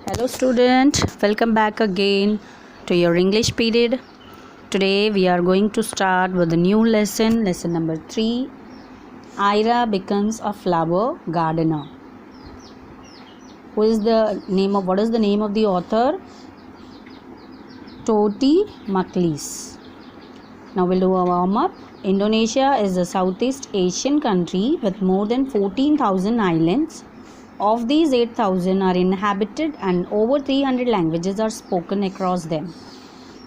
Hello student, welcome back again to your English period. Today we are going to start with a new lesson number 3. Irah becomes a flower gardener. What is the name of the author? Toti Maklis. Now we'll do a warm up. Indonesia is a Southeast Asian country with more than 14,000 islands. Of these, 8,000 are inhabited and over 300 languages are spoken across them.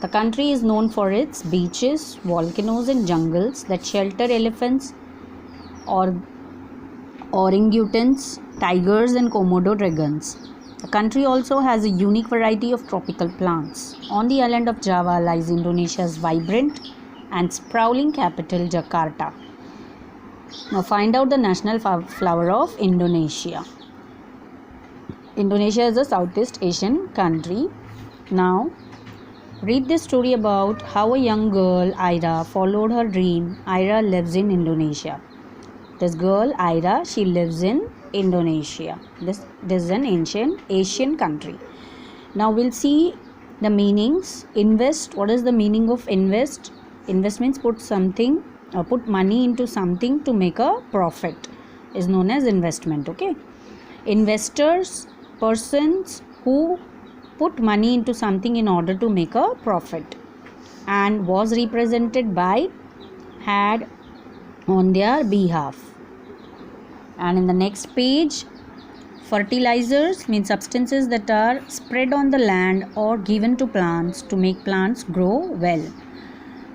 The country is known for its beaches, volcanoes and jungles that shelter elephants, orangutans, tigers and Komodo dragons. The country also has a unique variety of tropical plants. On the island of Java lies Indonesia's vibrant and sprawling capital, Jakarta. Now find out the national flower of Indonesia. Indonesia is a Southeast Asian country. Now, read this story about how a young girl, Irah, followed her dream. Irah lives in Indonesia. This girl, Irah, she lives in Indonesia. This is an ancient Asian country. Now, we'll see the meanings. Invest. What is the meaning of invest? Invest means put money into something to make a profit. Is known as investment. Okay. Investors. Persons who put money into something in order to make a profit, and was represented by had on their behalf. And in the next page, fertilizers means substances that are spread on the land or given to plants to make plants grow well.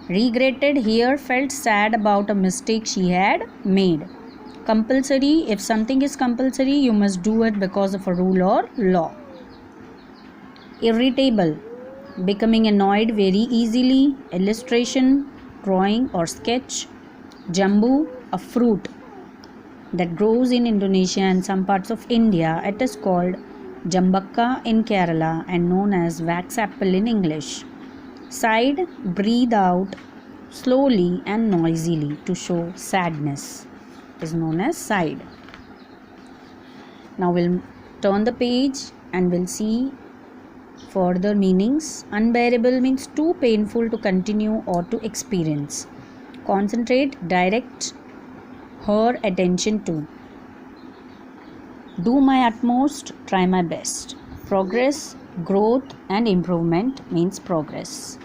Regretted here felt sad about a mistake she had made. Compulsory, if something is compulsory, you must do it because of a rule or law. Irritable, becoming annoyed very easily. Illustration, drawing or sketch. Jambu, a fruit that grows in Indonesia and some parts of India. It is called jambakka in Kerala and known as wax apple in English. Sighed, breathe out slowly and noisily to show sadness. Is known as sighed. Now we'll turn the page and we'll see further meanings. Unbearable means too painful to continue or to experience. Concentrate, direct her attention to. Do my utmost, try my best. Progress, growth and improvement means progress.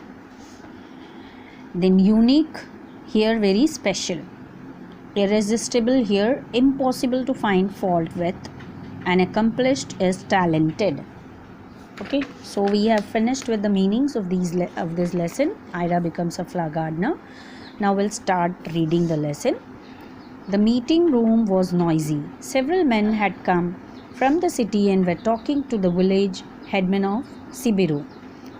Then unique, here very special. Irresistible here, impossible to find fault with, and accomplished is talented. Okay, so we have finished with the meanings of this lesson. Irah becomes a flower gardener. Now we'll start reading the lesson. The meeting room was noisy. Several men had come from the city and were talking to the village headman of Sibiru.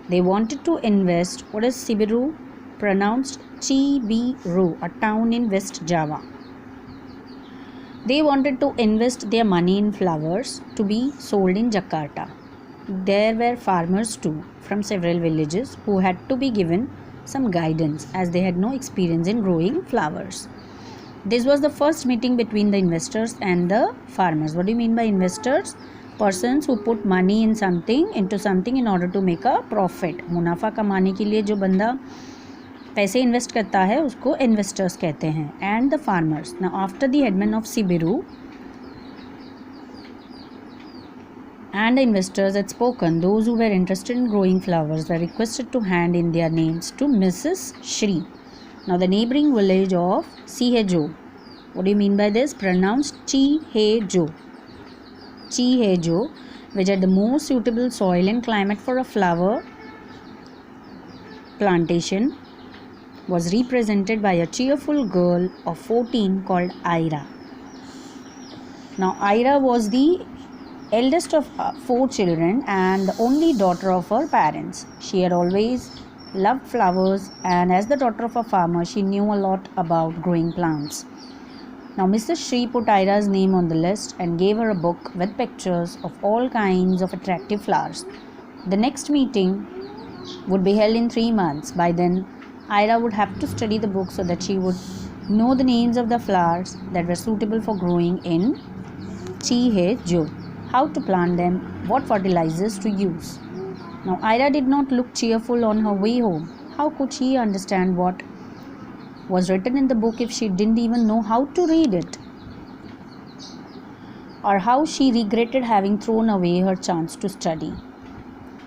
They wanted to invest. What is Sibiru? Pronounced Cibiru, a town in West Java. They wanted to invest their money in flowers to be sold in Jakarta. There were farmers too from several villages who had to be given some guidance as they had no experience in growing flowers. This was the first meeting between the investors and the farmers. What do you mean by investors? Persons who put money into something in order to make a profit. मुनाफा कमाने के लिए जो बंदा पैसे invest करता है उसको इन्वेस्टर्स कहते हैं. And the farmers. Now after the headman of सिबिरू and the investors had spoken, those who were interested in growing flowers were requested to hand in their names to Mrs. Shri. Now the neighboring village of Chihejo. What do you mean by this? Pronounced Chihejo. Chihejo, which had the most suitable soil and climate for a flower plantation, was represented by a cheerful girl of 14 called Irah. Now Irah was the eldest of 4 children and the only daughter of her parents. She had always loved flowers, and as the daughter of a farmer, she knew a lot about growing plants. Now Mrs. Shri put Irah's name on the list and gave her a book with pictures of all kinds of attractive flowers. The next meeting would be held in 3 months. By then, Irah would have to study the book so that she would know the names of the flowers that were suitable for growing in Chihejo. how to plant them, what fertilizers to use. Now, Ira did not look cheerful on her way home. How could she understand what was written in the book if she didn't even know how to read it? Or how she regretted having thrown away her chance to study.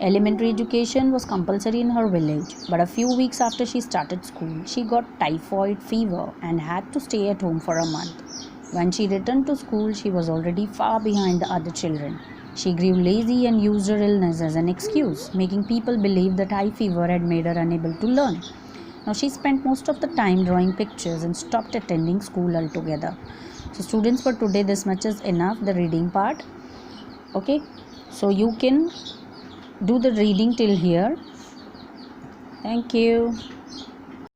Elementary education was compulsory in her village, but a few weeks after she started school, she got typhoid fever and had to stay at home for a month. When she returned to school, she was already far behind the other children. She grew lazy and used her illness as an excuse, making people believe that high fever had made her unable to learn. Now, she spent most of the time drawing pictures and stopped attending school altogether. So, students, for today, this much is enough, the reading part. Okay, so you can do the reading till here. Thank you.